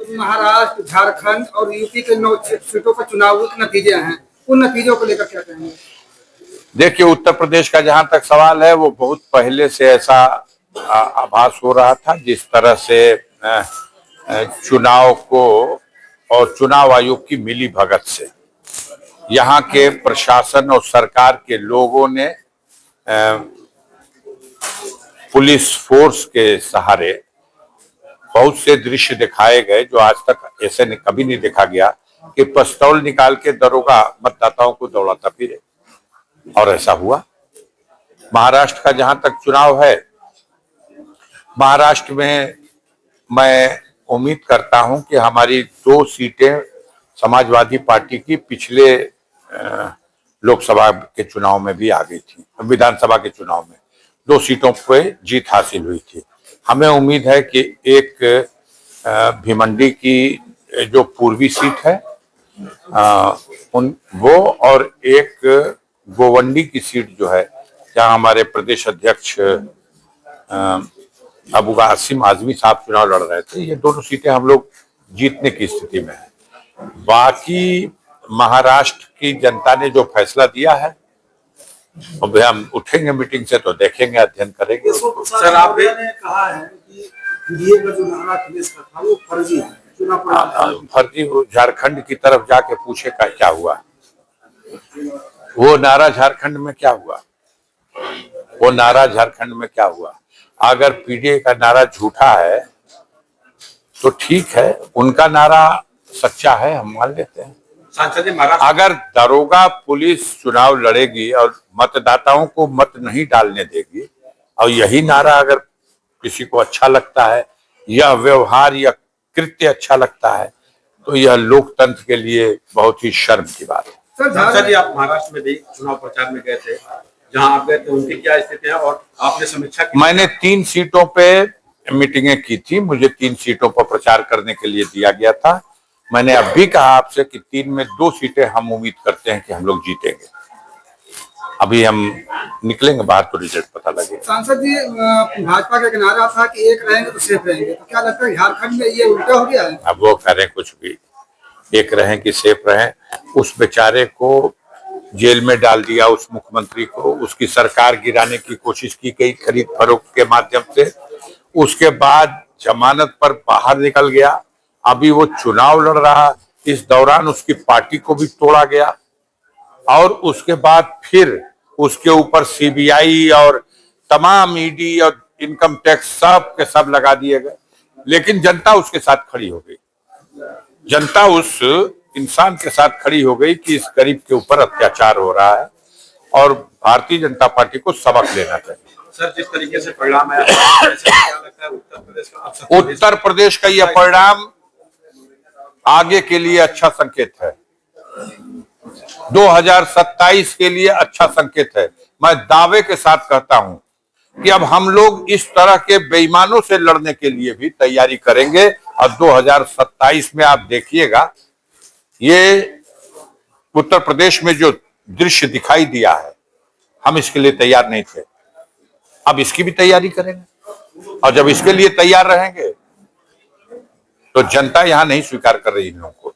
महाराष्ट्र, झारखंड और यूपी के 9 सीटों पर चुनाव के नतीजे हैं, उन नतीजों को लेकर क्या कहेंगे? देखिए, उत्तर प्रदेश का जहां तक सवाल है, वो बहुत पहले से ऐसा आभास हो रहा था। जिस तरह से चुनाव को और चुनाव आयोग की मिली भगत से यहाँ के प्रशासन और सरकार के लोगों ने पुलिस फोर्स के सहारे बहुत से दृश्य दिखाए गए जो आज तक ऐसे कभी नहीं देखा गया कि पिस्तौल निकाल के दरोगा मतदाताओं को दौड़ाता फिरे, और ऐसा हुआ। महाराष्ट्र का जहां तक चुनाव है, महाराष्ट्र में मैं उम्मीद करता हूं कि हमारी 2 सीटें समाजवादी पार्टी की पिछले लोकसभा के चुनाव में भी आ गई थी। विधानसभा के चुनाव में 2 सीटों पे जीत हासिल हुई थी। हमें उम्मीद है कि एक भिवंडी की जो पूर्वी सीट है वो, और एक गोवंडी की सीट जो है, जहां हमारे प्रदेश अध्यक्ष अबू कासिम आजमी साहब चुनाव लड़ रहे थे, ये दोनों सीटें हम लोग जीतने की स्थिति में है। बाकी महाराष्ट्र की जनता ने जो फैसला दिया है, अब हम उठेंगे मीटिंग से तो देखेंगे, अध्ययन करेंगे। सर, आपने कहा है कि का जो नारा अखिलेश का था वो फर्जी है, फर्जी। झारखंड की तरफ जाके पूछे का क्या हुआ, वो नारा झारखंड में क्या हुआ, वो नारा झारखंड में क्या हुआ। अगर पीडीए का नारा झूठा है तो ठीक है, उनका नारा सच्चा है, हम मान लेते हैं। अगर दरोगा पुलिस चुनाव लड़ेगी और मतदाताओं को मत नहीं डालने देगी, और यही नारा अगर किसी को अच्छा लगता है, यह व्यवहार या कृत्य अच्छा लगता है, तो यह लोकतंत्र के लिए बहुत ही शर्म की बात है। सर जी, आप महाराष्ट्र में भी चुनाव प्रचार में गए थे, जहां आप गए थे उनकी क्या स्थिति है और आपने समीक्षा की? मैंने 3 सीटों पे मीटिंगें की थी, मुझे 3 सीटों पर प्रचार करने के लिए दिया गया था। मैंने अब भी कहा आपसे कि 3 में 2 सीटें हम उम्मीद करते हैं कि हम लोग जीतेंगे। अभी हम निकलेंगे बाहर तो रिजल्ट पता लगेगा। सांसद जी, भाजपा का नारा था कि एक रहेंगे तो सेफ रहेंगे, तो क्या लगता है झारखंड में ये उल्टा हो गया है? अब वो करें कुछ भी, एक रहें कि सेफ रहें। उस बेचारे को जेल में डाल दिया, उस मुख्यमंत्री को, उसकी सरकार गिराने की कोशिश की गई खरीद फरोख्त के माध्यम से। उसके बाद जमानत पर बाहर निकल गया, अभी वो चुनाव लड़ रहा। इस दौरान उसकी पार्टी को भी तोड़ा गया, और उसके बाद फिर उसके ऊपर सीबीआई और तमाम ईडी और इनकम टैक्स सब के सब लगा दिए गए। लेकिन जनता उसके साथ खड़ी हो गई, जनता उस इंसान के साथ खड़ी हो गई कि इस गरीब के ऊपर अत्याचार हो रहा है, और भारतीय जनता पार्टी को सबक लेना चाहिए। सर, जिस तरीके से परिणाम आया, क्या लगता है उत्तर प्रदेश का यह परिणाम आगे के लिए अच्छा संकेत है, 2027 के लिए अच्छा संकेत है। मैं दावे के साथ कहता हूं कि अब हम लोग इस तरह के बेईमानों से लड़ने के लिए भी तैयारी करेंगे, और 2027 में आप देखिएगा, ये उत्तर प्रदेश में जो दृश्य दिखाई दिया है, हम इसके लिए तैयार नहीं थे, अब इसकी भी तैयारी करेंगे। और जब इसके लिए तैयार रहेंगे तो जनता यहां नहीं स्वीकार कर रही इन लोगों को।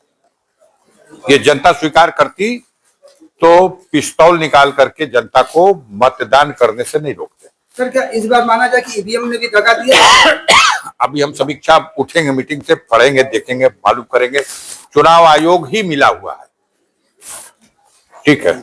ये जनता स्वीकार करती तो पिस्तौल निकाल करके जनता को मतदान करने से नहीं रोकते। सर, क्या इस बार माना जाए कि ईवीएम ने भी दगा दिया? अभी हम समीक्षा उठेंगे मीटिंग से, पढ़ेंगे, देखेंगे, मालूम करेंगे। चुनाव आयोग ही मिला हुआ है, ठीक है।